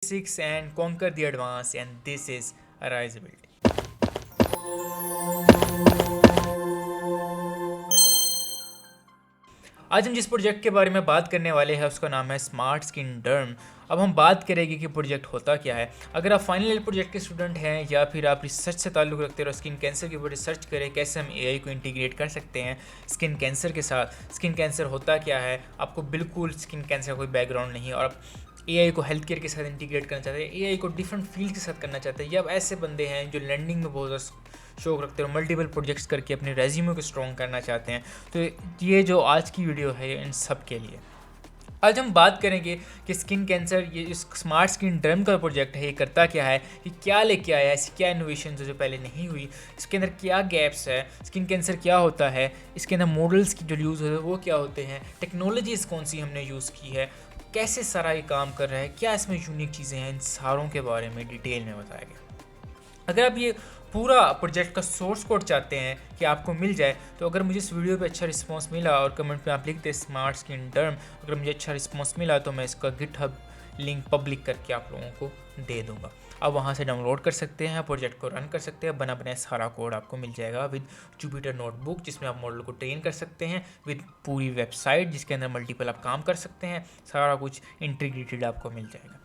basics and conquer the advanced, and this is Arisability. आज हम जिस प्रोजेक्ट के बारे में बात करने वाले हैं उसका नाम है स्मार्ट स्किन डर्म। अब हम बात करेंगे कि प्रोजेक्ट होता क्या है। अगर आप फाइनल ईयर प्रोजेक्ट के स्टूडेंट हैं या फिर आप रिसर्च से ताल्लुक़ रखते हो, स्किन कैंसर के ऊपर रिसर्च करें कैसे हम एआई को इंटीग्रेट कर सकते हैं स्किन कैंसर के साथ। स्किन कैंसर होता क्या है, आपको बिल्कुल स्किन कैंसर का कोई बैकग्राउंड नहीं है और आप एआई को हेल्थ केयर के साथ इंटीग्रेट करना चाहते हैं, एआई को डिफरेंट फील्ड के साथ करना चाहते हैं, या अब ऐसे बंदे हैं जो लर्निंग में बहुत ज़्यादा शौक रखते हैं और मल्टीपल प्रोजेक्ट्स करके अपने रेज्यूमे को स्ट्रॉन्ग करना चाहते हैं, तो ये जो आज की वीडियो है इन सब के लिए। आज हम बात करेंगे कि स्किन कैंसर, ये जो स्मार्ट स्किन डर्म का प्रोजेक्ट है, ये करता क्या है, कि क्या लेके आया है, ऐसी क्या इनोवेशन जो पहले नहीं हुई, इसके अंदर क्या गैप्स है, स्किन कैंसर क्या होता है, इसके अंदर मॉडल्स की जो यूज़ होते हैं वो क्या होते हैं, टेक्नोलॉजीज़ कौन सी हमने यूज़ की है, कैसे सारा ये काम कर रहा है, क्या इसमें यूनिक चीज़ें हैं, इन सारों के बारे में डिटेल में बताया गया। अगर आप ये पूरा प्रोजेक्ट का सोर्स कोड चाहते हैं कि आपको मिल जाए, तो अगर मुझे इस वीडियो पे अच्छा रिस्पांस मिला और कमेंट में आप लिख दें स्मार्ट स्किन डर्म, अगर मुझे अच्छा रिस्पांस मिला तो मैं इसका गिटहब लिंक पब्लिक करके आप लोगों को दे दूंगा। आप वहाँ से डाउनलोड कर सकते हैं, प्रोजेक्ट को रन कर सकते हैं, बना बनाया सारा कोड आपको मिल जाएगा विद जुपिटर नोटबुक, जिसमें आप मॉडल को ट्रेन कर सकते हैं, विद पूरी वेबसाइट जिसके अंदर मल्टीपल आप काम कर सकते हैं, सारा कुछ इंटीग्रेटेड आपको मिल जाएगा।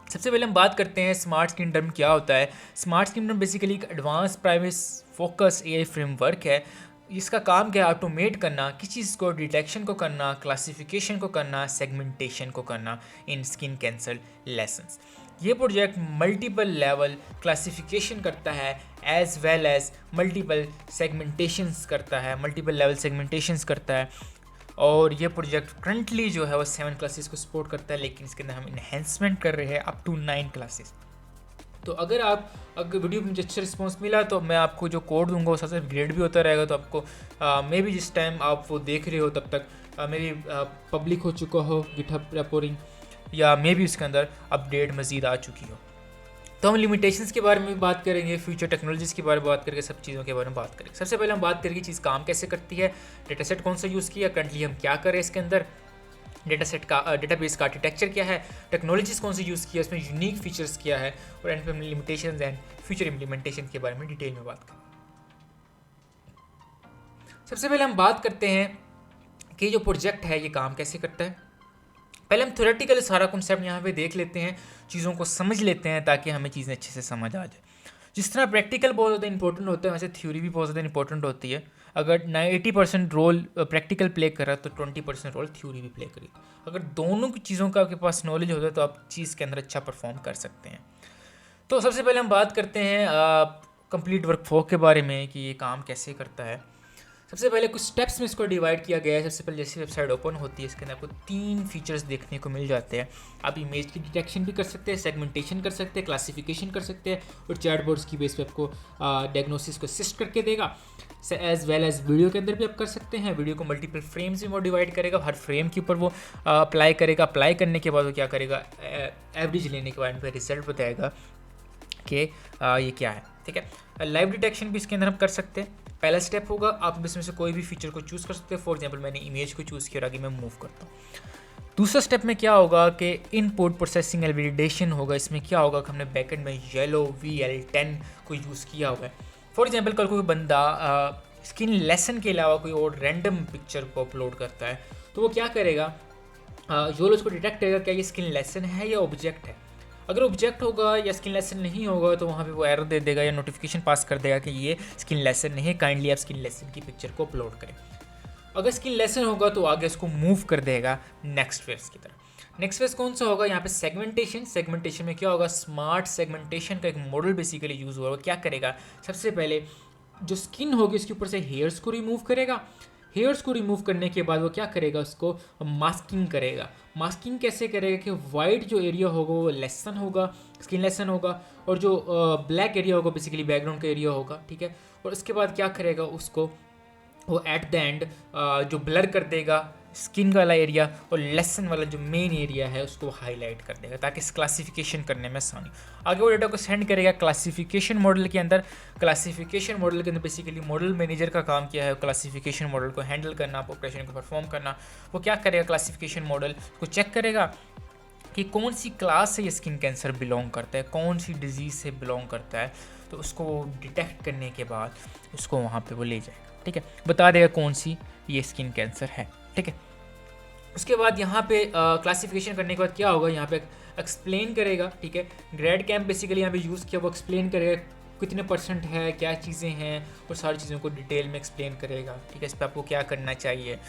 सबसे पहले हम बात करते हैं स्मार्ट स्किन डर्म क्या होता है। स्मार्ट स्किन डर्म बेसिकली एक advance privacy focus AI framework है। इसका काम क्या है, ऑटोमेट करना, किसी चीज़ को डिटेक्शन को करना, क्लासिफिकेशन को करना, सेगमेंटेशन को करना इन स्किन कैंसर लेसन्स। ये प्रोजेक्ट मल्टीपल लेवल क्लासिफिकेशन करता है एज वेल एज मल्टीपल सेगमेंटेशंस करता है, मल्टीपल लेवल सेगमेंटेशंस करता है। और ये प्रोजेक्ट करंटली जो है वो 7 क्लासेस को सपोर्ट करता है, लेकिन इसके अंदर हम इन्हेंसमेंट कर रहे हैं अप टू 9 क्लासेस। तो अगर वीडियो में मुझे अच्छा रिस्पांस मिला तो मैं आपको जो कोड दूंगा वो सबसे ग्रेड भी होता रहेगा, तो आपको मे बी जिस टाइम आप वो देख रहे हो तब तक मे बी पब्लिक हो चुका हो गिटहब रेपोरिंग, या मे बी उसके अंदर अपडेट मज़ीद आ चुकी हो। तो हम लिमिटेशंस के बारे में बात करेंगे, फ्यूचर टेक्नोलॉजीज़ के बारे में बात करेंगे, सब चीज़ों के बारे में बात करेंगे। सबसे पहले हम बात करेंगे चीज़ काम कैसे करती है, डेटा सेट कौन सा यूज़ किया, करंटली हम क्या कर रहे हैं इसके अंदर, डेटा सेट का डेटाबेस का आर्किटेक्चर क्या है, टेक्नोलॉजीज़ कौन सी यूज़ किया, उसमें यूनिक फीचर्स क्या है, और एंड पे हम लिमिटेशंस एंड फ्यूचर इम्प्लीमेंटेशन के बारे में डिटेल में बात करें। सबसे पहले हम बात करते हैं कि जो प्रोजेक्ट है ये काम कैसे करता है। पहले हम थ्योरेटिकल सारा कॉन्सेप्ट यहाँ पे देख लेते हैं, चीज़ों को समझ लेते हैं ताकि हमें चीज़ें अच्छे से समझ आ जाए। जिस तरह प्रैक्टिकल बहुत ज़्यादा इंपॉर्टेंट होता है, वैसे थ्योरी भी बहुत ज़्यादा इंपॉर्टेंट होती है। अगर 80% रोल प्रैक्टिकल प्ले कर रहा है तो 20% रोल थ्योरी भी प्ले करेगी। अगर दोनों की चीज़ों का आपके पास नॉलेज होता है तो आप चीज़ के अंदर अच्छा परफॉर्म कर सकते हैं। तो सबसे पहले हम बात करते हैं कंप्लीट वर्कफ्लो के बारे में कि ये काम कैसे करता है। सबसे पहले कुछ स्टेप्स में इसको डिवाइड किया गया है। सबसे पहले जैसे वेबसाइट ओपन होती है इसके अंदर आपको 3 फीचर्स देखने को मिल जाते हैं। आप इमेज की डिटेक्शन भी कर सकते हैं, सेगमेंटेशन कर सकते हैं, क्लासिफिकेशन कर सकते हैं, और चैटबॉट्स की बेस पे आपको डायग्नोसिस को असिस्ट करके देगा। एज वेल एज वीडियो के अंदर भी आप कर सकते हैं। वीडियो को मल्टीपल फ्रेम्स में वो डिवाइड करेगा, हर फ्रेम के ऊपर वो अप्लाई करेगा। अप्लाई करने के बाद वो क्या करेगा, एवरेज लेने के बाद रिजल्ट बताएगा कि ये क्या है। ठीक है, लाइव डिटेक्शन भी इसके अंदर हम कर सकते हैं। पहला स्टेप होगा, आप इसमें से कोई भी फीचर को चूज़ कर सकते हैं। फॉर एग्जांपल मैंने इमेज को चूज़ किया और आगे मैं मूव करता हूँ। दूसरा स्टेप में क्या होगा कि इनपुट प्रोसेसिंग एंड वैलिडेशन होगा। इसमें क्या होगा कि हमने बैकएंड में येलो VL10 को यूज़ किया हुआ है। फॉर एग्जांपल कल कोई बंदा स्किन लेसन के अलावा कोई और रैंडम पिक्चर को अपलोड करता है, तो वो क्या करेगा, योलो उसको डिटेक्ट करेगा क्या ये स्किन लेसन है या ऑब्जेक्ट है। अगर ऑब्जेक्ट होगा या स्किन लेसन नहीं होगा तो वहाँ पे वो एरर दे देगा या नोटिफिकेशन पास कर देगा कि ये स्किन लेसन नहीं है, काइंडली आप स्किन लेसन की पिक्चर को अपलोड करें। अगर स्किन लेसन होगा तो आगे इसको मूव कर देगा नेक्स्ट फेज की तरफ। नेक्स्ट फेज कौन सा होगा, यहाँ पे सेगमेंटेशन। सेगमेंटेशन में क्या होगा, स्मार्ट सेगमेंटेशन का एक मॉडल बेसिकली यूज़ होगा। क्या करेगा, सबसे पहले जो स्किन होगी उसके ऊपर से हेयर्स को रिमूव करेगा। हेयर्स को रिमूव करने के बाद वो क्या करेगा, उसको मास्किंग करेगा। मास्किंग कैसे करेगा कि वाइट जो एरिया होगा वो लेसन होगा, स्किन लेसन होगा, और जो ब्लैक एरिया होगा बेसिकली बैकग्राउंड का एरिया होगा। ठीक है, और उसके बाद क्या करेगा, उसको वो एट द एंड जो ब्लर कर देगा स्किन वाला एरिया, और लेसन वाला जो मेन एरिया है उसको हाईलाइट कर देगा ताकि इस क्लासिफिकेशन करने में आसानी। आगे वो डेटा को सेंड करेगा क्लासिफिकेशन मॉडल के अंदर। क्लासिफिकेशन मॉडल के अंदर बेसिकली मॉडल मैनेजर का काम किया है क्लासिफिकेशन मॉडल को हैंडल करना, ऑपरेशन को परफॉर्म करना। वो क्या करेगा, क्लासिफिकेशन मॉडल को चेक करेगा कि कौन सी क्लास से ये स्किन कैंसर बिलोंग करता है, कौन सी डिजीज़ से बिलोंग करता है, तो उसको डिटेक्ट करने के बाद उसको वहाँ पे वो ले जाएगा, ठीक है, बता देगा कौन सी ये स्किन कैंसर है, ठीक है। उसके बाद यहाँ पे क्लासिफिकेशन करने के बाद क्या होगा, यहाँ पे एक्सप्लेन करेगा, ठीक है। ग्रेड कैम्प बेसिकली यहाँ पे यूज़ किया, वो एक्सप्लेन करेगा कितने % है, क्या चीज़ें हैं, और सारी चीज़ों को डिटेल में एक्सप्लेन करेगा, ठीक है। इस पर आपको क्या करना चाहिए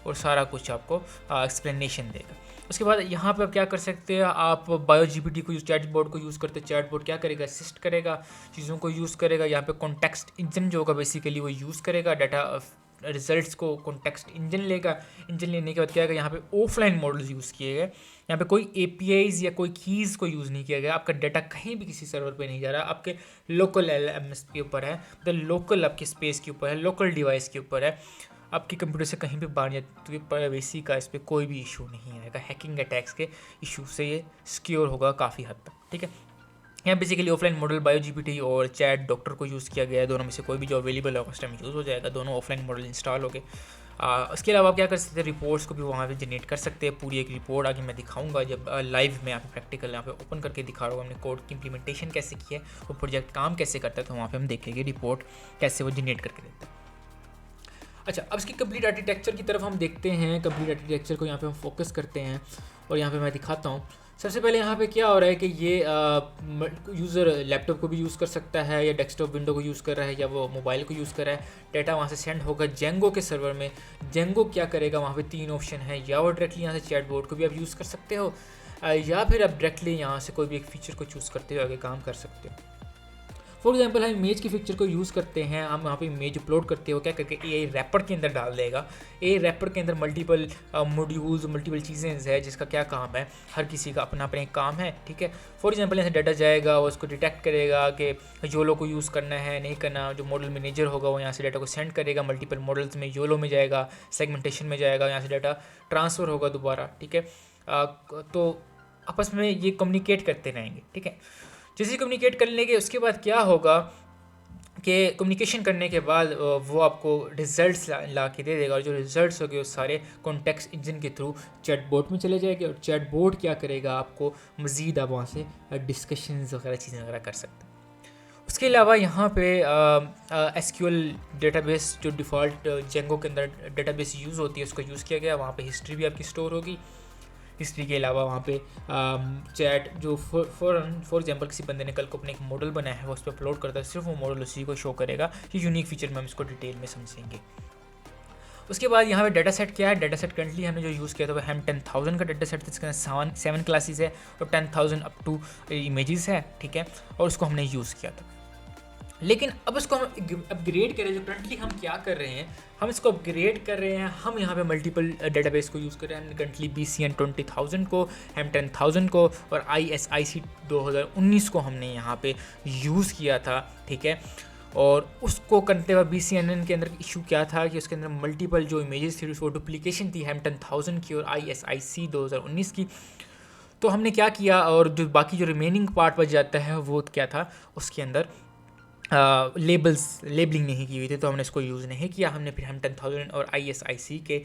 और सारा कुछ आपको एक्सप्लेनेशन देगा। उसके बाद यहाँ पे आप क्या कर सकते हैं, आप BioGPT को यूज़, चैट बोर्ड को यूज़ करते, चैट बोर्ड क्या करेगा, असिस्ट करेगा, चीज़ों को यूज़ करेगा। यहाँ पे कॉन्टेक्स्ट इंजन जो होगा बेसिकली वो यूज़ करेगा, डाटा रिजल्ट्स को कॉन्टेक्स्ट इंजन लेगा। इंजन लेने के बाद क्या होगा, यहाँ पे ऑफलाइन मॉडल्स यूज़ किए गए, यहाँ पे कोई APIs या कोई कीज़ को यूज़ नहीं किया गया। आपका डाटा कहीं भी किसी सर्वर पे नहीं जा रहा, आपके लोकल LMS के ऊपर है, द लोकल आपके स्पेस के ऊपर है, लोकल डिवाइस के ऊपर है, आपके कंप्यूटर से कहीं भी बाहर या तो प्राइवेसी का इस पर कोई भी इशू नहीं आएगा। हैकिंग अटैक्स के इशू से ये सिक्योर होगा काफ़ी हद तक, ठीक है। यहाँ बेसिकली ऑफलाइन मॉडल BioGPT और चैट डॉक्टर को यूज़ किया गया है, दोनों में से कोई भी जो अवेलेबल है उस टाइम यूज़ हो जाएगा, दोनों ऑफलाइन मॉडल इंस्टॉल हो गए। उसके अलावा आप क्या कर सकते हैं, रिपोर्ट्स को भी वहाँ पे जनरेट कर सकते हैं। पूरी एक रिपोर्ट आगे मैं दिखाऊंगा जब लाइव में यहाँ पे प्रैक्टिकल यहाँ पे ओपन करके दिखा रहा हूँ हमने कोड की इंप्लीमेंटेशन कैसे की है, वो प्रोजेक्ट काम कैसे करता है, तो वहाँ पे हम देखेंगे रिपोर्ट कैसे वो जनरेट करके देता है। अच्छा, अब इसकी कंप्लीट आर्किटेक्चर की तरफ हम देखते हैं। कंप्लीट आर्किटेक्चर को यहाँ पे हम फोकस करते हैं और यहाँ पे मैं दिखाता हूँ। सबसे पहले यहाँ पे क्या हो रहा है कि ये यूज़र लैपटॉप को भी यूज़ कर सकता है, या डेस्कटॉप विंडो को यूज़ कर रहा है, या वो मोबाइल को यूज़ कर रहा है। डाटा वहाँ से सेंड होगा जेंगो के सर्वर में। जेंगो क्या करेगा, वहाँ पे 3 ऑप्शन है, या वो डायरेक्टली यहाँ से चैट बोर्ड को भी आप यूज़ कर सकते हो, या फिर आप डायरेक्टली यहाँ से कोई भी एक फीचर को चूज़ करते हो आगे काम कर सकते हो। फॉर एग्जाम्पल हम इमेज की पिक्चर को यूज़ करते हैं, हम वहाँ पे इमेज अपलोड करते हो, क्या करके AI रैपर के अंदर डाल देगा। AI रैपर के अंदर मल्टीपल मॉड्यूल्स, मल्टीपल चीज़ें है, जिसका क्या काम है, हर किसी का अपना अपना एक काम है, ठीक है। फॉर एग्जाम्पल यहाँ से डाटा जाएगा, वो उसको डिटेक्ट करेगा कि योलो को यूज़ करना है नहीं करना। जो मॉडल मैनेजर होगा वो यहाँ से डाटा को सेंड करेगा मल्टीपल मॉडल्स में, योलो में जाएगा, सेगमेंटेशन में जाएगा, यहाँ से डाटा ट्रांसफ़र होगा दोबारा, ठीक है। तो आपस में ये कम्युनिकेट करते रहेंगे, ठीक है। जैसे कम्युनिकेट कर लेंगे उसके बाद क्या होगा कि कम्युनिकेशन करने के बाद वो आपको रिजल्ट्स ला के दे देगा, और जो रिजल्ट्स होंगे वो सारे कॉन्टेक्स्ट इंजन के थ्रू चैट बोर्ड में चले जाएंगे, और चैट बोर्ड क्या करेगा, आपको मज़ीद आप वहाँ से डिस्कशंस वगैरह चीज़ें वगैरह कर सकते हैं। उसके अलावा यहाँ पे SQL डेटाबेस जो डिफ़ॉल्ट जेंगो के अंदर डेटाबेस यूज़ होती है उसको यूज़ किया गया। वहाँ पे हिस्ट्री भी आपकी स्टोर होगी। हिस्ट्री के अलावा वहाँ पे चैट जो फॉर एग्जांपल किसी बंदे ने कल को अपने एक मॉडल बनाया है वो उस पर अपलोड करता है, सिर्फ वो मॉडल उसी को शो करेगा। ये यूनिक फीचर में हम इसको डिटेल में समझेंगे। उसके बाद यहाँ पे डाटा सेट क्या है, डाटा सेट करंटली हमने जो यूज़ किया था वो हम 10,000 का डाटा सेट था, इसके अंदर 7 क्लासेस है और 10,000 अप टू इमेजेस है, ठीक है, और उसको हमने यूज़ किया था। लेकिन अब इसको हम अपग्रेड करें, जो करंटली हम क्या कर रहे हैं, हम इसको अपग्रेड कर रहे हैं। हम यहाँ पे मल्टीपल डेटाबेस को यूज़ कर रहे हैं। हमने करंटली BCN 20,000 को, हम 10,000 को और ISIC 2019 को हमने यहाँ पे यूज़ किया था, ठीक है। और उसको करते हुए BCNN के अंदर इशू क्या था कि उसके अंदर मल्टीपल जो इमेजेस थी वो डुप्लीकेशन थी, हम 10,000 की और ISIC 2019 की। तो हमने क्या किया, और जो बाकी जो रिमेनिंग पार्ट बच जाता है वो क्या था, उसके अंदर लेबलिंग नहीं की हुई थी, तो हमने इसको यूज़ नहीं किया। हमने फिर हम 10,000 और ISIC के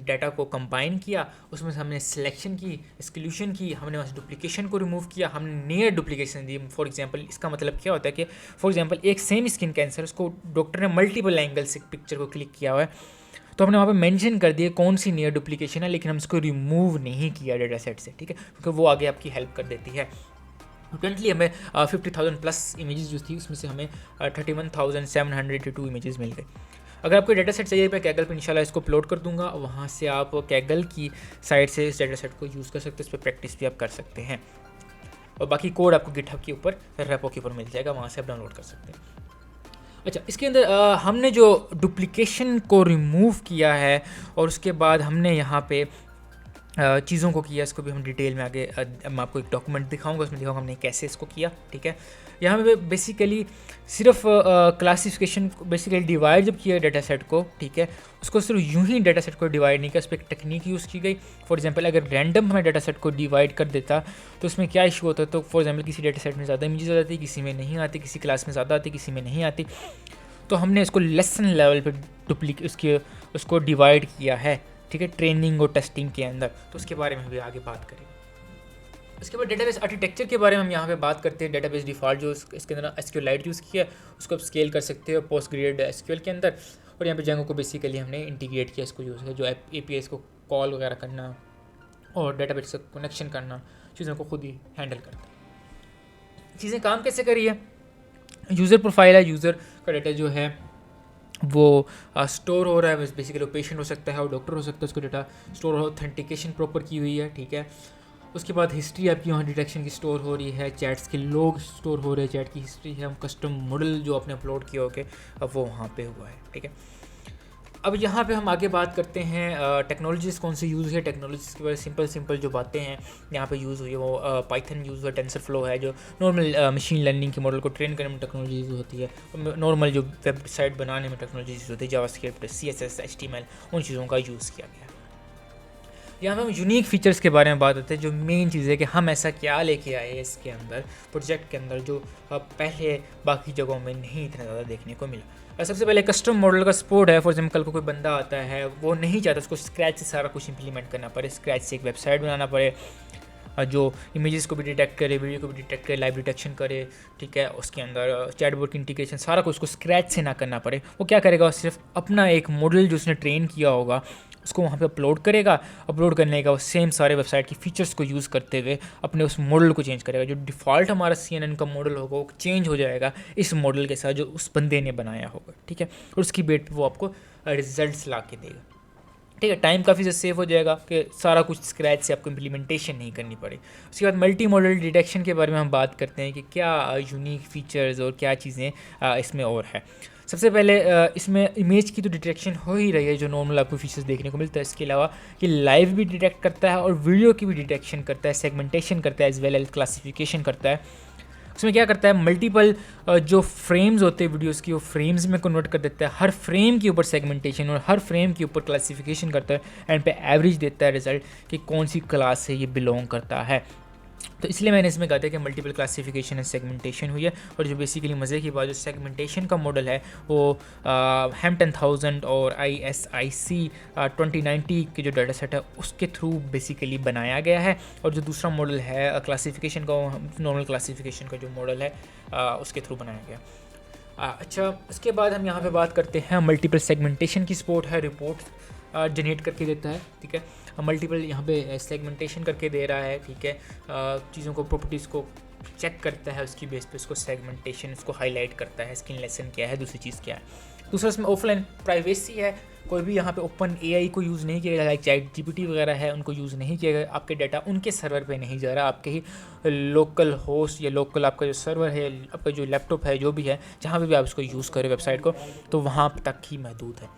डाटा को कंबाइन किया, उसमें से हमने सिलेक्शन की, एक्सक्लूशन की, हमने वहाँ से डुप्लीकेशन को रिमूव किया, हमने near duplication the. For example इसका मतलब क्या होता है कि फॉर एग्जांपल एक सेम स्किन कैंसर, उसको डॉक्टर ने मल्टीपल एंगल से पिक्चर को क्लिक किया हुआ है, तो हमने वहाँ पे मेंशन कर दिया कौन सी नियर डुप्लीकेशन है, लेकिन हम इसको रिमूव नहीं किया डाटा सेट से, ठीक है, क्योंकि वो आगे आपकी हेल्प कर देती है। करंटली हमें 50,000 प्लस इमेजेस जो थी उसमें से हमें 31,782 इमेजेस मिल गए। अगर आपको डाटा सेट चाहिए मैं कैगल पे इंशाल्लाह इसको अपलोड कर दूंगा, वहाँ से आप कैगल की साइट से इस डाटा सेट को यूज़ कर सकते हैं, इस पर प्रैक्टिस भी आप कर सकते हैं। और बाकी कोड आपको गिटहब के ऊपर, रेपो के ऊपर मिल जाएगा, वहाँ से आप डाउनलोड कर सकते हैं। अच्छा, इसके अंदर हमने जो डुप्लीकेशन को रिमूव किया है और उसके बाद हमने यहाँ पे चीज़ों को किया, इसको भी हम डिटेल में आगे मैं आपको एक डॉक्यूमेंट दिखाऊंगा, उसमें दिखाऊंगा हमने कैसे इसको किया, ठीक है। यहाँ पे बेसिकली सिर्फ क्लासिफिकेशन, बेसिकली डिवाइड जब किया डाटा सेट को, ठीक है, उसको सिर्फ यूं ही डाटा सेट को डिवाइड नहीं किया, उस पर एक टेक्निक यूज़ की गई। फॉर एग्जांपल अगर रैंडम हमें डाटा सेट को डिवाइड कर देता तो उसमें क्या इशू होता है, तो फॉर एग्जांपल किसी डाटा सेट में ज़्यादा इमेजेस आ जाती, किसी में नहीं आती, किसी क्लास में ज़्यादा आती, किसी में नहीं आती। तो हमने इसको लेसन लेवल पर उसको डिवाइड किया है, ठीक है, ट्रेनिंग और टेस्टिंग के अंदर, तो उसके बारे में भी आगे बात करेंगे। उसके बाद डेटाबेस आर्किटेक्चर के बारे में हम यहाँ पे बात करते हैं। डेटाबेस डिफ़ॉल्ट जो इसके अंदर SQLite यूज़ किया है उसको आप स्केल कर सकते हो पोस्टग्रेड SQL के अंदर, और यहाँ पे Django को बेसिकली हमने इंटीग्रेट किया, इसको यूज़ किया जो APIs को कॉल वगैरह करना और डेटाबेस से कनेक्शन करना चीज़ों को खुद ही हैंडल करता है। चीज़ें काम कैसे करी है, यूज़र प्रोफाइल है, यूज़र का डेटा जो है वो स्टोर हो रहा है, बेसिकली पेशेंट हो सकता है और डॉक्टर हो सकता है, उसको डेटा स्टोर हो, ऑथेंटिकेशन प्रॉपर की हुई है, ठीक है। उसके बाद हिस्ट्री आपकी वहाँ डिटेक्शन की स्टोर हो रही है, चैट्स के लोग स्टोर हो रहे हैं, चैट की हिस्ट्री है, कस्टम मॉडल जो आपने अपलोड किया होके अब वो वहाँ पे हुआ है, ठीक है। अब यहाँ पे हम आगे बात करते हैं टेक्नोलॉजीज़ कौन सी यूज़ है। टेक्नोलॉजीज़ के बारे सिंपल जो बातें हैं यहाँ पे यूज़ हुई है वो पाइथन यूज़ हुआ, टेंसरफ्लो है जो नॉर्मल मशीन लर्निंग के मॉडल को ट्रेन करने में टेक्नोलॉजी यूज़ होती है, नॉर्मल जो वेबसाइट बनाने में टेक्नोलॉजी यूज़ होती है, जावास्क्रिप्ट, CSS, HTML, उन चीज़ों का यूज़ किया गया। यहाँ पे हम यूनिक फीचर्स के बारे में बात करते हैं, जो मेन चीज़ है कि हम ऐसा क्या लेके आए हैं इसके अंदर प्रोजेक्ट के अंदर जो पहले बाकी जगहों में नहीं इतना ज़्यादा देखने को मिला। सबसे पहले कस्टम मॉडल का सपोर्ट है। फॉर एग्जाम्पल कल को कोई बंदा आता है वो नहीं चाहता उसको स्क्रैच से सारा कुछ इंप्लीमेंट करना पड़े, स्क्रैच से एक वेबसाइट बनाना पड़े जो इमेजेस को भी डिटेक्ट करे, वीडियो को भी डिटेक्ट करे, लाइव डिटेक्शन करे, ठीक है, उसके अंदर चैटबॉट इंटीग्रेशन सारा कुछ उसको स्क्रैच से ना करना पड़े। वो क्या करेगा, सिर्फ अपना एक मॉडल जो उसने ट्रेन किया होगा उसको वहाँ पे अपलोड करेगा, अपलोड करने का वो सेम सारे वेबसाइट की फीचर्स को यूज़ करते हुए अपने उस मॉडल को चेंज करेगा। जो डिफ़ॉल्ट हमारा CNN का मॉडल होगा वो चेंज हो जाएगा इस मॉडल के साथ जो उस बंदे ने बनाया होगा, ठीक है, और उसकी बेट पे वो आपको रिजल्ट्स ला के देगा, ठीक है। टाइम काफ़ी ज़्यादा सेव हो जाएगा कि सारा कुछ स्क्रैच से आपको इम्प्लीमेंटेशन नहीं करनी पड़े। उसके बाद मल्टी मॉडल डिटेक्शन के बारे में हम बात करते हैं कि क्या यूनिक फीचर्स और क्या चीज़ें इसमें और है। सबसे पहले इसमें इमेज की तो डिटेक्शन हो ही रही है जो नॉर्मल आपको फीचर्स देखने को मिलता है। इसके अलावा ये लाइव भी डिटेक्ट करता है और वीडियो की भी डिटेक्शन करता है, सेगमेंटेशन करता है, एज वेल एज क्लासिफिकेशन करता है। उसमें क्या करता है, मल्टीपल जो फ्रेम्स होते हैं वीडियोस की वो फ्रेम्स में कन्वर्ट कर देता है, हर फ्रेम के ऊपर सेगमेंटेशन और हर फ्रेम के ऊपर क्लासिफिकेशन करता है, एंड पे एवरेज देता है रिजल्ट कि कौन सी क्लास से ये बिलोंग करता है। तो इसलिए मैंने इसमें कहा था कि मल्टीपल क्लासिफिकेशन एंड सेगमेंटेशन हुई है। और जो बेसिकली मज़े की बात जो सेगमेंटेशन का मॉडल है वो हैम 10,000 और ISIC 2090 के जो डाटा सेट है उसके थ्रू बेसिकली बनाया गया है। और जो दूसरा मॉडल है क्लासिफिकेशन का, नॉर्मल क्लासिफिकेशन का जो मॉडल है उसके थ्रू बनाया गया। अच्छा, उसके बाद हम यहाँ पे बात करते हैं मल्टीपल सेगमेंटेशन की सपोर्ट है, रिपोर्ट जनरेट करके देता है, ठीक है, मल्टीपल यहाँ पे सेगमेंटेशन करके दे रहा है, ठीक है, चीज़ों को प्रॉपर्टीज़ को चेक करता है, उसकी बेस पे उसको सेगमेंटेशन उसको हाईलाइट करता है, स्किन लेसन क्या है, दूसरी चीज़ क्या है। दूसरा इसमें ऑफलाइन प्राइवेसी है, कोई भी यहाँ पे ओपन AI को यूज़ नहीं किया गया, चैट GPT वगैरह है उनको यूज़ नहीं किया गया, आपके डाटा उनके सर्वर पे नहीं जा रहा, आपके ही लोकल होस्ट या लोकल आपका जो सर्वर है, आपका जो लैपटॉप है, जो भी है, जहाँ पे भी आप उसको यूज़ करें वेबसाइट को, तो वहाँ तक ही महदूद है।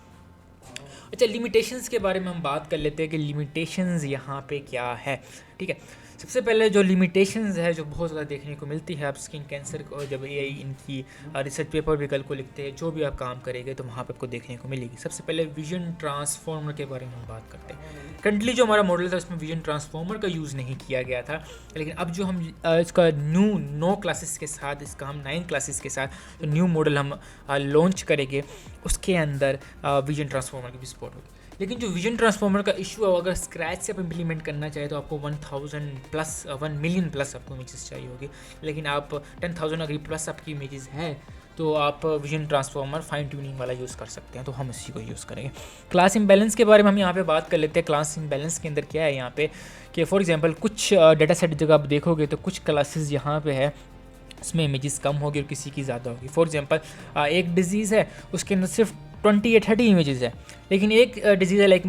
अच्छा, लिमिटेशंस के बारे में हम बात कर लेते हैं कि लिमिटेशंस यहाँ पे क्या है, ठीक है। सबसे पहले जो लिमिटेशंस है जो बहुत ज़्यादा देखने को मिलती है आप स्किन कैंसर को जब AI इनकी रिसर्च पेपर भी कल को लिखते हैं, जो भी आप काम करेंगे तो वहाँ पे आपको देखने को मिलेगी। सबसे पहले विजन ट्रांसफॉर्मर के बारे में हम बात करते हैं। करंटली जो हमारा मॉडल था उसमें विजन ट्रांसफॉर्मर का यूज़ नहीं किया गया था, लेकिन अब जो हम इसका न्यू 9 क्लासेस के साथ, इसका हम 9 क्लासेस के साथ जो न्यू मॉडल हम लॉन्च करेंगे उसके अंदर विजन ट्रांसफॉर्मर की भी सपोर्ट होगी। लेकिन जो विजन ट्रांसफॉर्मर का इशू है, अगर स्क्रैच से आप इम्प्लीमेंट करना चाहे तो आपको 1 मिलियन प्लस आपको इमेजेस चाहिए होगी, लेकिन आप 10,000 अगर प्लस आपकी इमेजेस है तो आप विजन ट्रांसफॉर्मर फाइन ट्यूनिंग वाला यूज़ कर सकते हैं, तो हम इसी को यूज़ करेंगे। क्लास इम्बैलेंस के बारे में हम यहाँ पे बात कर लेते हैं। क्लास इम्बैलेंस के अंदर क्या है यहाँ पे कि फॉर एग्जांपल कुछ डाटा सेट जगह आप देखोगे तो कुछ क्लासेस यहाँ पे है उसमें इमेजेस कम होगी और किसी की ज़्यादा होगी। फॉर एग्जांपल एक डिजीज़ है उसके अंदर सिर्फ 20 या 30 इमेजेस है, लेकिन एक डिजीज़ है लाइक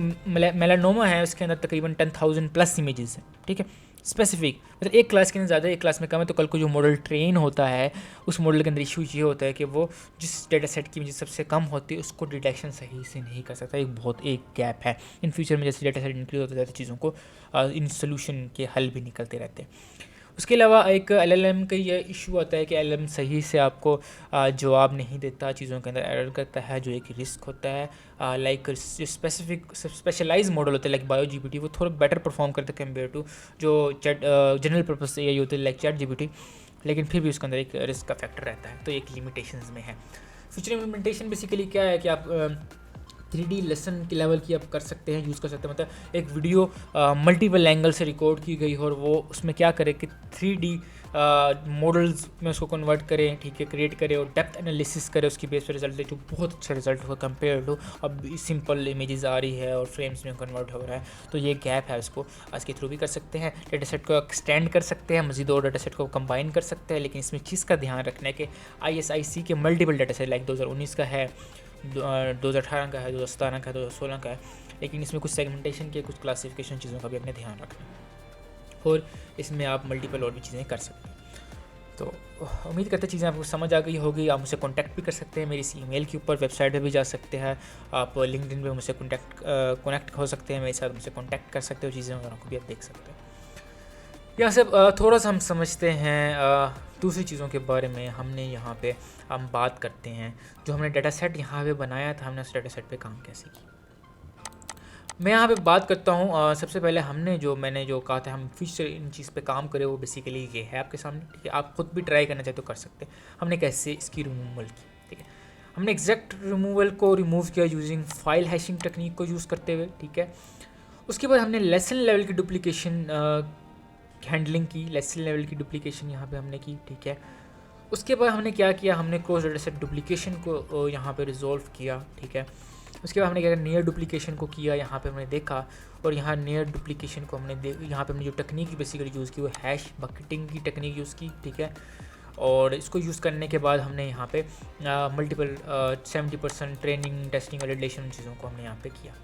मेलानोमा है उसके अंदर तकरीबन 10,000 प्लस इमेजेस है, ठीक है, स्पेसिफिक, मतलब एक क्लास के अंदर ज़्यादा एक क्लास में कम है। तो कल को जो मॉडल ट्रेन होता है उस मॉडल के अंदर इशू ये होता है कि वो जिस डेटा सेट की इमेज सबसे कम होती है उसको डिटेक्शन सही से नहीं कर सकता, एक गैप है। इन फ्यूचर में जैसे डेटा सेट इंक्रीज होता जाता है चीज़ों को इन सोल्यूशन के हल भी निकलते रहते हैं। उसके अलावा एक LLM का ये इशू आता है कि LLM सही से आपको जवाब नहीं देता, चीज़ों के अंदर एरर करता है, जो एक रिस्क होता है। लाइक स्पेसिफिक स्पेशलाइज मॉडल होते हैं लाइक BioGPT, वो थोड़ा बेटर परफॉर्म करते हैं कम्पेयर टू जो जनरल पर्पस AI होते हैं लाइक ChatGPT, लेकिन फिर भी उसके अंदर एक रिस्क का फैक्टर रहता है, तो एक लिमिटेशंस में है। फ्यूचर इम्प्लीमेंटेशन बेसिकली क्या है कि आप 3D लेसन के लेवल की आप कर सकते हैं, यूज़ कर सकते हैं। मतलब एक वीडियो मल्टीपल एंगल से रिकॉर्ड की गई हो और वो उसमें क्या करे कि 3D मॉडल्स में उसको कन्वर्ट करें, ठीक है, क्रिएट करें और डेप्थ एनालिसिस करें, उसकी बेस पर रिजल्ट दे, जो बहुत अच्छा रिजल्ट होगा कंपेयर टू अब सिंपल इमेजेस आ रही है और फ्रेम्स में कन्वर्ट हो रहा है। तो ये गैप है, उसको आज के थ्रू भी कर सकते हैं। डेटा सेट को एक्सटेंड कर सकते हैं, मजीद और डेटा सेट को कंबाइन कर सकते हैं, लेकिन इसमें चीज़ का ध्यान रखना है कि ISIC के मल्टीपल डेटा सेट लाइक 2019 का है, 2018 का है, 2017 का है, 2016 का है, लेकिन इसमें कुछ सेगमेंटेशन के, कुछ क्लासिफिकेशन चीज़ों का भी अपने ध्यान रखना है और इसमें आप मल्टीपल और भी चीज़ें कर सकते हैं। तो उम्मीद करते चीज़ें आपको समझ आ गई होगी। आप मुझसे कांटेक्ट भी कर सकते हैं, मेरी इस ईमेल के ऊपर, वेबसाइट पे भी जा सकते हैं, आप लिंक्डइन पे मुझसे कनेक्ट हो सकते हैं, मेरे साथ मुझसे कांटेक्ट कर सकते हो, चीज़ें वगैरह को भी आप देख सकते हैं। यहाँ से थोड़ा सा हम समझते हैं दूसरी चीज़ों के बारे में। हमने यहाँ पे हम बात करते हैं जो हमने डाटा सेट यहाँ पे बनाया था, हमने उस डाटा सेट पे काम कैसे किया। मैं यहाँ पे बात करता हूँ, सबसे पहले हमने मैंने जो कहा था हम फिर इन चीज़ पे काम करें, वो बेसिकली ये है आपके सामने, ठीक है। आप खुद भी ट्राई करना चाहे तो कर सकते हैं। हमने कैसे इसकी रिमूवल की, ठीक है। हमने एग्जैक्ट रिमूवल को रिमूव किया यूजिंग फाइल हैशिंग टेक्निक को यूज़ करते हुए, ठीक है। उसके बाद हमने लेसन लेवल की डुप्लीकेशन हैंडलिंग की, लेसन लेवल की डुप्लीकेशन यहाँ पे हमने की, ठीक है। उसके बाद हमने क्या किया, हमने क्रॉस डाटा सेट डुप्लीकेशन को यहाँ पे रिजॉल्व किया, ठीक है। उसके बाद हमने क्या किया, नियर डुप्लीकेशन को किया, यहाँ पे हमने देखा, और यहाँ नियर डुप्लीकेशन को हमने यहाँ पे हमने जो टेक्निक बेसिकली यूज़ की वो हैश बकेटिंग की टेक्निक यूज़ की, ठीक है। और इसको यूज़ करने के बाद हमने यहाँ पे मल्टीपल 70% ट्रेनिंग, टेस्टिंग, वैलिडेशन, चीज़ों को हमने यहाँ पे किया,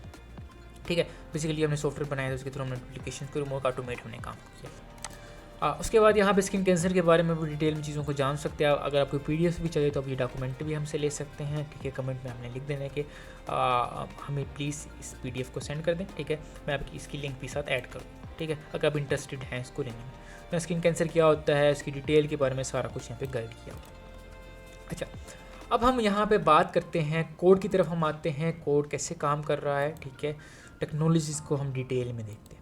ठीक है। बेसिकली हमने सॉफ्टवेयर बनाया था, उसके थ्रू हमने डुप्लीकेशन को रिमूव ऑटोमेट होने काम किया। उसके बाद यहाँ पे स्किन कैंसर के बारे में भी डिटेल में चीज़ों को जान सकते हैं। अगर आपको PDF भी चाहिए तो आप ये डॉक्यूमेंट भी हमसे ले सकते हैं, ठीक है। कमेंट में हमने लिख देना है कि हमें प्लीज़ इस PDF को सेंड कर दें, ठीक है। मैं आपकी इसकी लिंक भी साथ ऐड करूँ, ठीक है, अगर आप इंटरेस्टेड हैं इसको लेने में। तो स्किन कैंसर क्या होता है, इसकी डिटेल के बारे में सारा कुछ यहाँ पर गाइड किया हुआ। अच्छा, अब हम यहाँ पर बात करते हैं कोड की तरफ हम आते हैं, कोड कैसे काम कर रहा है, ठीक है। टेक्नोलॉजीज़ को हम डिटेल में देखते हैं।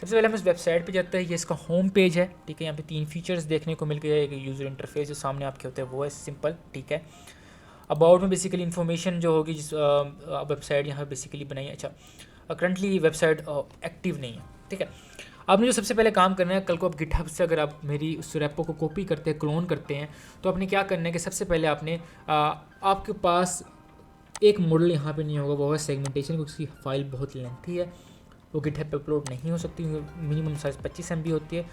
सबसे पहले हम इस वेबसाइट पे जाते हैं, ये इसका होम पेज है, ठीक है। यहाँ पे 3 फीचर्स देखने को मिल गए। एक यूज़र इंटरफेस जो सामने आपके होते हैं वो है सिंपल, ठीक है। अबाउट में बेसिकली इन्फॉर्मेशन जो होगी, जिस वेबसाइट यहाँ बेसिकली बनाई है। अच्छा, करंटली वेबसाइट एक्टिव नहीं है, ठीक है। आपने जो सबसे पहले काम करना है, कल को आप गिटहब से अगर आप मेरी उस रेपो को कॉपी करते हैं, क्लोन करते हैं, तो आपने क्या करना है कि सबसे पहले आपने आपके पास एक मॉडल यहाँ पे नहीं होगा, वो है सेगमेंटेशन, क्योंकि उसकी फाइल बहुत लेंथी है, वो गिटहब पे अपलोड नहीं हो सकती, मिनिमम साइज़ 25 MB होती है,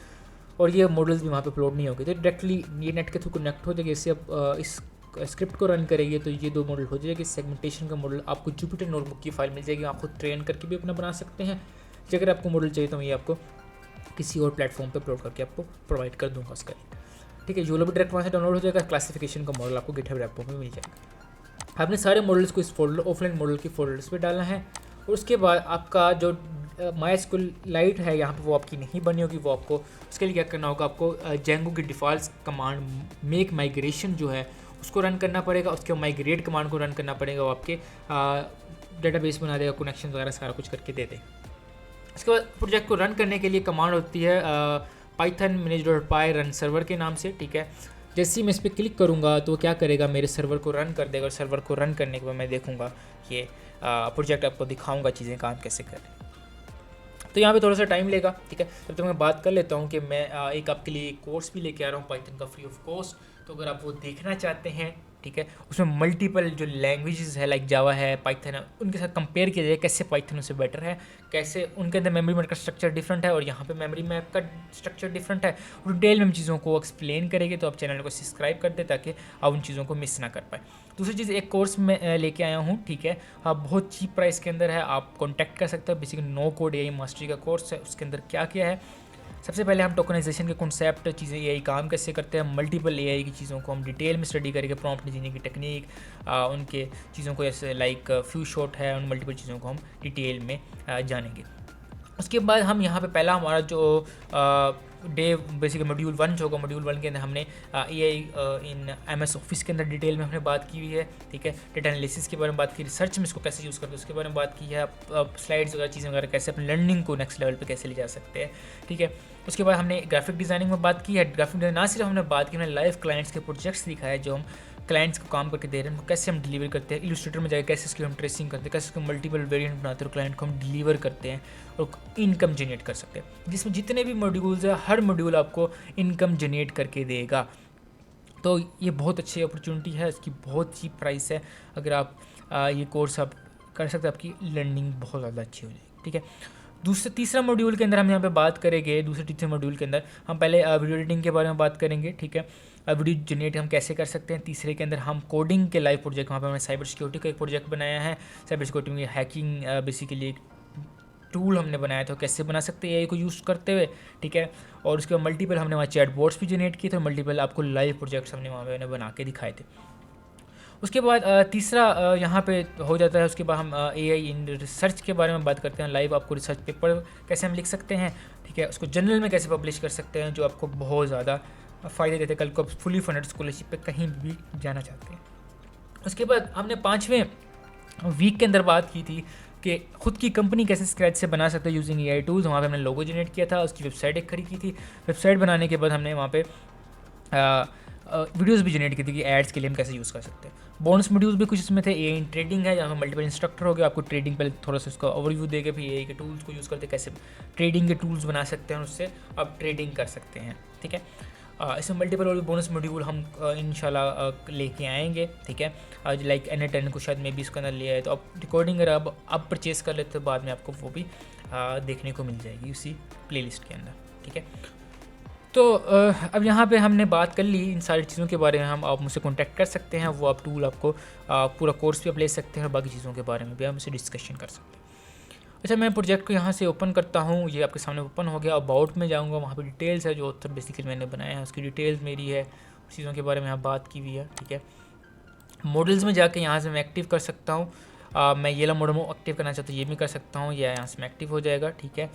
और ये मॉडल्स भी वहाँ पे अपलोड नहीं होगी। तो डायरेक्टली ये नेट के थ्रू कनेक्ट हो जाएगी। इससे आप इस स्क्रिप्ट को रन करेंगे तो ये 2 मॉडल हो जाएगी। सेगमेंटेशन का मॉडल आपको जुपिटर नोटबुक की फाइल मिल जाएगी, आप खुद ट्रेन करके भी अपना बना सकते हैं। अगर आपको मॉडल चाहिए तो मैं ये आपको किसी और प्लेटफॉर्म पर अपलोड करके आपको प्रोवाइड कर दूँगा उसका, ठीक है। यूलो भी डायरेक्ट वहाँ से डाउनलोड हो जाएगा। क्लासिफिकेशन का मॉडल आपको गिटहब रेपो में मिल जाएगा। आपने सारे मॉडल्स को इस फोल्डर, ऑफलाइन मॉडल के फोल्डर्स पे डालना है, और उसके बाद आपका जो MySQLite है यहाँ पे वो आपकी नहीं बनी होगी, वो आपको उसके लिए क्या करना होगा, आपको जेंगो की डिफ़ॉल्ट कमांड मेक माइग्रेशन जो है उसको रन करना पड़ेगा। उसके माइग्रेट कमांड को रन करना पड़ेगा, वो आपके डेटाबेस बना देगा, कनेक्शन वगैरह सारा कुछ करके दे देगा। उसके बाद प्रोजेक्ट को रन करने के लिए कमांड होती है python manage.py रन सर्वर के नाम से, ठीक है। जैसे ही मैं इस पर क्लिक करूँगा तो क्या करेगा, मेरे सर्वर को रन कर देगा, और सर्वर को रन करने के बाद मैं देखूँगा ये प्रोजेक्ट आपको दिखाऊँगा चीज़ें काम कैसे करें। तो यहाँ पे थोड़ा सा टाइम लेगा, ठीक है। तब तक मैं बात कर लेता हूँ कि मैं एक आपके लिए कोर्स भी लेके आ रहा हूँ पाइथन का फ्री ऑफ कॉस्ट। तो अगर आप वो देखना चाहते हैं, ठीक है, उसमें मल्टीपल जो लैंग्वेजेस है लाइक जावा है, पाइथन है, उनके साथ कंपेयर किया जाए कैसे पाइथन उससे बेटर है, कैसे उनके अंदर मेमोरी मैप का स्ट्रक्चर डिफरेंट है और यहाँ पे मेमोरी मैप का स्ट्रक्चर डिफरेंट है, और डिटेल में हम चीज़ों को एक्सप्लेन करेंगे। तो आप चैनल को सब्सक्राइब कर दें ताकि आप उन चीज़ों को मिस ना कर पाए। दूसरी चीज़, एक कोर्स में लेके आया हूँ, ठीक है, बहुत चीप प्राइस के अंदर है, आप कॉन्टैक्ट कर सकते हो। Basically no code AI mastery का कोर्स है। उसके अंदर क्या किया है, सबसे पहले हम टोकनाइजेशन के कॉन्सेप्ट, चीज़ें AI काम कैसे करते हैं, मल्टीपल AI की चीज़ों को हम डिटेल में स्टडी करके, प्रॉम्प्ट इंजीनियरिंग की टेक्निक, उनके चीज़ों को जैसे लाइक फ्यू शॉट है, उन मल्टीपल चीज़ों को हम डिटेल में जानेंगे। उसके बाद हम यहाँ पे पहला हमारा जो डे बेसिकली मॉड्यूल 1 जो होगा, मॉड्यूल 1 के अंदर हमने AI इन MS ऑफिस के अंदर डिटेल में हमने बात की हुई है, ठीक है। डेटा एनालिसिस के बारे में बात की, रिसर्च में इसको कैसे यूज़ करते हैं उसके बारे में बात की है, स्लाइड्स वगैरह चीज़ें वगैरह कैसे अपनी लर्निंग को नेक्स्ट लेवल पे कैसे ले जा सकते हैं, ठीक है। उसके बाद हमने ग्राफिक डिज़ाइनिंग में बात की है। ग्राफिक डिज़ाइन ना सिर्फ हमने बात की, हमने लाइव क्लाइंट्स के प्रोजेक्ट्स दिखाए जो हम क्लाइंट्स को काम करके दे रहे हैं उनको कैसे हम डिलीवर करते हैं, इलस्ट्रेटर में जाकर कैसे इसकी हम ट्रेसिंग करते हैं, कैसे इसको मल्टीपल वेरिएंट बनाते हैं और क्लाइंट को हम डिलीवर करते हैं और इनकम जनरेट कर सकते हैं, जिसमें जितने भी मॉड्यूल्स हैं हर मॉड्यूल आपको इनकम जनरेट करके देगा। तो ये बहुत अच्छी अपॉर्चुनिटी है, इसकी बहुत चीप प्राइस है। अगर आप ये कोर्स आप कर सकते हैं, आपकी लर्निंग बहुत ज़्यादा अच्छी हो जाएगी। ठीक है, तीसरा मॉड्यूल के अंदर हम यहाँ पे बात करेंगे, दूसरे तीसरे मॉड्यूल के अंदर हम पहले वीडियो एडिटिंग के बारे में बात करेंगे। ठीक है, वीडियो जनरेट हम कैसे कर सकते हैं। तीसरे के अंदर हम कोडिंग के लाइव प्रोजेक्ट, वहाँ पे हमने साइबर सिक्योरिटी का एक प्रोजेक्ट बनाया है। साइबर सिक्योरिटी में हैकिंग बेसिकली एक टूल हमने बनाया था, कैसे बना सकते हैं एआई को यूज़ करते हुए। ठीक है, और उसके बाद मल्टीपल हमने वहाँ चैट बोर्ड्स भी जनरेट किए थे, मल्टीपल आपको लाइव प्रोजेक्ट्स हमने वहाँ पे बना के दिखाए थे। उसके बाद तीसरा यहाँ पे हो जाता है, उसके बाद हम एआई इन रिसर्च के बारे में बात करते हैं। लाइव आपको रिसर्च पेपर कैसे हम लिख सकते हैं, ठीक है, उसको जर्नल में कैसे पब्लिश कर सकते हैं, जो आपको बहुत ज़्यादा फ़ायदे देते हैं कल को आप फुली फंडेड स्कॉलरशिप पे कहीं भी जाना चाहते हैं। उसके बाद हमने 5वें वीक के अंदर बात की थी कि खुद की कंपनी कैसे स्क्रैच से बना सकते हैं यूजिंग एआई टूल्स। वहाँ पे हमने लोगो जनरेट किया था, उसकी वेबसाइट एक खड़ी की थी। वेबसाइट बनाने के बाद हमने वहाँ पे वीडियोस भी जनरेट की थी कि एड्स के लिए हम कैसे यूज़ कर सकते हैं। बोनस मॉड्यूल्स भी कुछ इसमें थे। एआई इन ट्रेडिंग है, जहाँ मल्टीपल इंस्ट्रक्टर हो गया, आपको ट्रेडिंग पहले थोड़ा सा उसका ओवरव्यू देगा, फिर एआई के टूल्स को यूज़ करते कैसे ट्रेडिंग के टूल्स बना सकते हैं, उससे आप ट्रेडिंग कर सकते हैं। ठीक है, इसमें मल्टीपल और बोनस मॉड्यूल हम इंशाल्लाह लेके आएंगे। ठीक है, आज लाइक N10 को शायद में भी इसके अंदर ले आए, तो आप रिकॉर्डिंग अगर आप परचेज़ कर लेते हो बाद में आपको वो भी देखने को मिल जाएगी उसी प्लेलिस्ट के अंदर। ठीक है, तो अब यहाँ पे हमने बात कर ली इन सारी चीज़ों के बारे में। आप मुझसे कांटेक्ट कर सकते हैं, वो आप टूल आपको पूरा कोर्स भी आप ले सकते हैं और बाकी चीज़ों के बारे में भी आप मुझसे डिस्कशन कर सकते हैं। अच्छा, मैं प्रोजेक्ट को यहाँ से ओपन करता हूँ, ये आपके सामने ओपन हो गया। अबाउट में जाऊँगा, वहाँ पे डिटेल्स है जो ऑथर बेसिकली मैंने बनाया है, उसकी डिटेल्स मेरी है, उस चीज़ों के बारे में यहाँ बात की हुई है। ठीक है, मॉडल्स में जाके यहाँ से मैं एक्टिव कर सकता हूँ। मैं ये वाला मॉडल एक्टिव करना चाहता हूँ, ये भी कर सकता हूँ, या यहाँ से मैं एक्टिव हो जाएगा। ठीक है,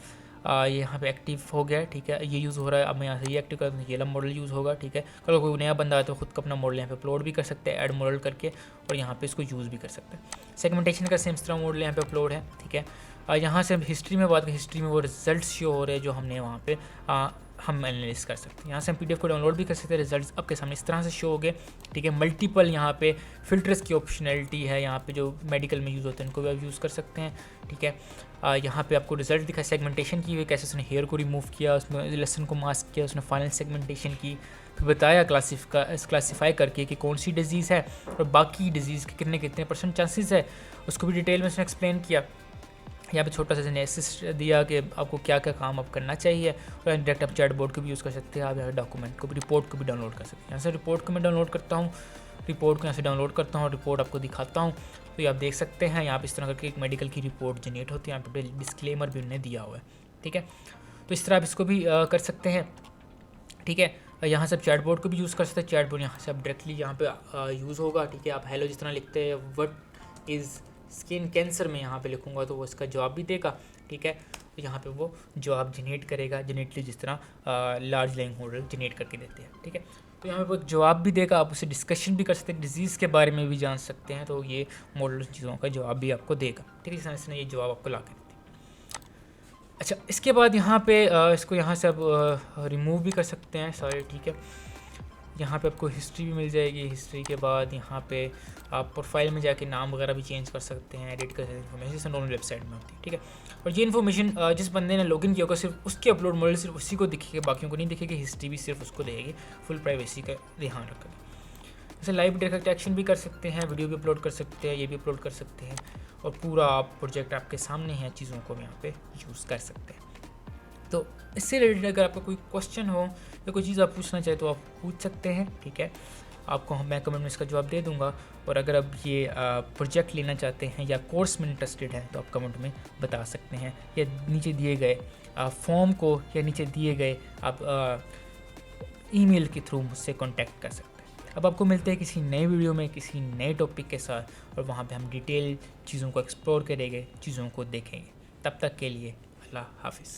ये यहाँ पे एक्टिव हो गया है। ठीक है, ये यूज़ हो रहा है। अब मैं यहाँ से ये एक्टिव करता हूँ, ये वाला मॉडल यूज़ होगा। ठीक है, कल कोई नया बंदा है तो खुद का अपना मॉडल यहाँ पे अपलोड भी कर सकते हैं, ऐड मॉडल करके, और यहाँ पे इसको यूज़ भी कर सकते हैं। सेगमेंटेशन का सेम तरह मॉडल यहाँ पे अपलोड है। ठीक है, यहाँ से हिस्ट्री में बात करें, हिस्ट्री में वो रिजल्ट शो हो रहे हैं जो हमने वहाँ पे हम एनालिस कर सकते हैं। यहाँ से हम पीडीएफ को डाउनलोड भी कर सकते हैं, रिजल्ट्स आपके सामने इस तरह से शो हो गए। ठीक है, मल्टीपल यहाँ पे फिल्टर्स की ऑप्शनैलिटी है, यहाँ पे जो मेडिकल में यूज़ होते हैं उनको भी आप यूज़ कर सकते हैं। ठीक है, यहाँ पे आपको रिजल्ट दिखा, सेगमेंटेशन की हुई, कैसे उसने हेयर को रिमूव किया, उसने लेसन को मास्क किया, उसने फाइनल सेगमेंटेशन की, फिर बताया क्लासीफाई करके कि कौन सी डिजीज़ है और बाकी डिजीज़ के कितने % चांसेस है, उसको भी डिटेल में उसने एक्सप्लेन किया। यहाँ पे छोटा सा एनालिसिस दिया कि आपको क्या क्या काम आप करना चाहिए, और डायरेक्ट आप चैट बोर्ड को भी यूज़ कर सकते हैं। आप यहाँ डॉक्यूमेंट को भी, रिपोर्ट को भी डाउनलोड कर सकते हैं। यहाँ से रिपोर्ट को मैं डाउनलोड करता हूँ, रिपोर्ट को यहाँ से डाउनलोड करता हूँ, रिपोर्ट आपको दिखाता हूँ। तो ये आप देख सकते हैं, यहाँ पे इस तरह करके एक मेडिकल की रिपोर्ट जनरेट होती है। यहाँ पे डिस्क्लेमर भी उन्होंने दिया हुआ है। ठीक है, तो इस तरह आप इसको भी कर सकते हैं। ठीक है, यहाँ से आप चैट बोर्ड को भी यूज़ कर सकते हैं। चैट बोर्ड यहाँ से आप डायरेक्टली यहाँ पे यूज़ होगा। ठीक है, आप हेलो जिस तरह लिखते हैं, व्हाट इज़ स्किन कैंसर में यहाँ पे लिखूँगा तो वो इसका जवाब भी देगा। ठीक है, तो यहाँ पे वो जवाब जनरेट करेगा, जनरेटली जिस तरह लार्ज लैंग्वेज मॉडल जनरेट करके देते हैं। ठीक है, तो यहाँ पे वो एक जवाब भी देगा, आप उससे डिस्कशन भी कर सकते हैं, डिजीज़ के बारे में भी जान सकते हैं। तो ये मॉडल चीज़ों का जवाब भी आपको देगा। ठीक है, इस तरह से ये जवाब आपको ला के देते हैं। अच्छा, इसके बाद यहाँ पे इसको यहाँ से आप रिमूव भी कर सकते हैं सारे। ठीक है, यहाँ पे आपको हिस्ट्री भी मिल जाएगी। हिस्ट्री के बाद यहाँ पे आप प्रोफाइल में जाके नाम वगैरह भी चेंज कर सकते हैं, एडिट कर सकते हैं। इन्फॉर्मेशन दोनों वेबसाइट में होती है। ठीक है, और ये इन्फॉर्मेशन जिस बंदे ने लॉगिन किया होगा सिर्फ उसके अपलोड मॉडल सिर्फ उसी को दिखेगी, बाकियों को नहीं दिखेगी। हिस्ट्री भी सिर्फ उसको देगी, फुल प्राइवेसी का ध्यान रखें। जैसे लाइव डायरेक्ट एक्शन भी कर सकते हैं, वीडियो भी अपलोड कर सकते हैं, ये भी अपलोड कर सकते हैं, और पूरा आप प्रोजेक्ट आपके सामने है, चीज़ों को यहाँ पे यूज़ कर सकते हैं। तो इससे रिलेटेड अगर आपका कोई क्वेश्चन हो या कोई चीज़ आप पूछना चाहे तो आप पूछ सकते हैं। ठीक है, आपको मैं कमेंट में इसका जवाब दे दूंगा। और अगर आप ये प्रोजेक्ट लेना चाहते हैं या कोर्स में इंटरेस्टेड हैं तो आप कमेंट में बता सकते हैं, या नीचे दिए गए फॉर्म को या नीचे दिए गए आप ईमेल के थ्रू मुझसे कांटेक्ट कर सकते हैं। अब आपको मिलते हैं किसी नए वीडियो में किसी नए टॉपिक के साथ, और वहाँ पे हम डिटेल चीज़ों को एक्सप्लोर करेंगे, चीज़ों को देखेंगे। तब तक के लिए अल्लाह हाफिज़।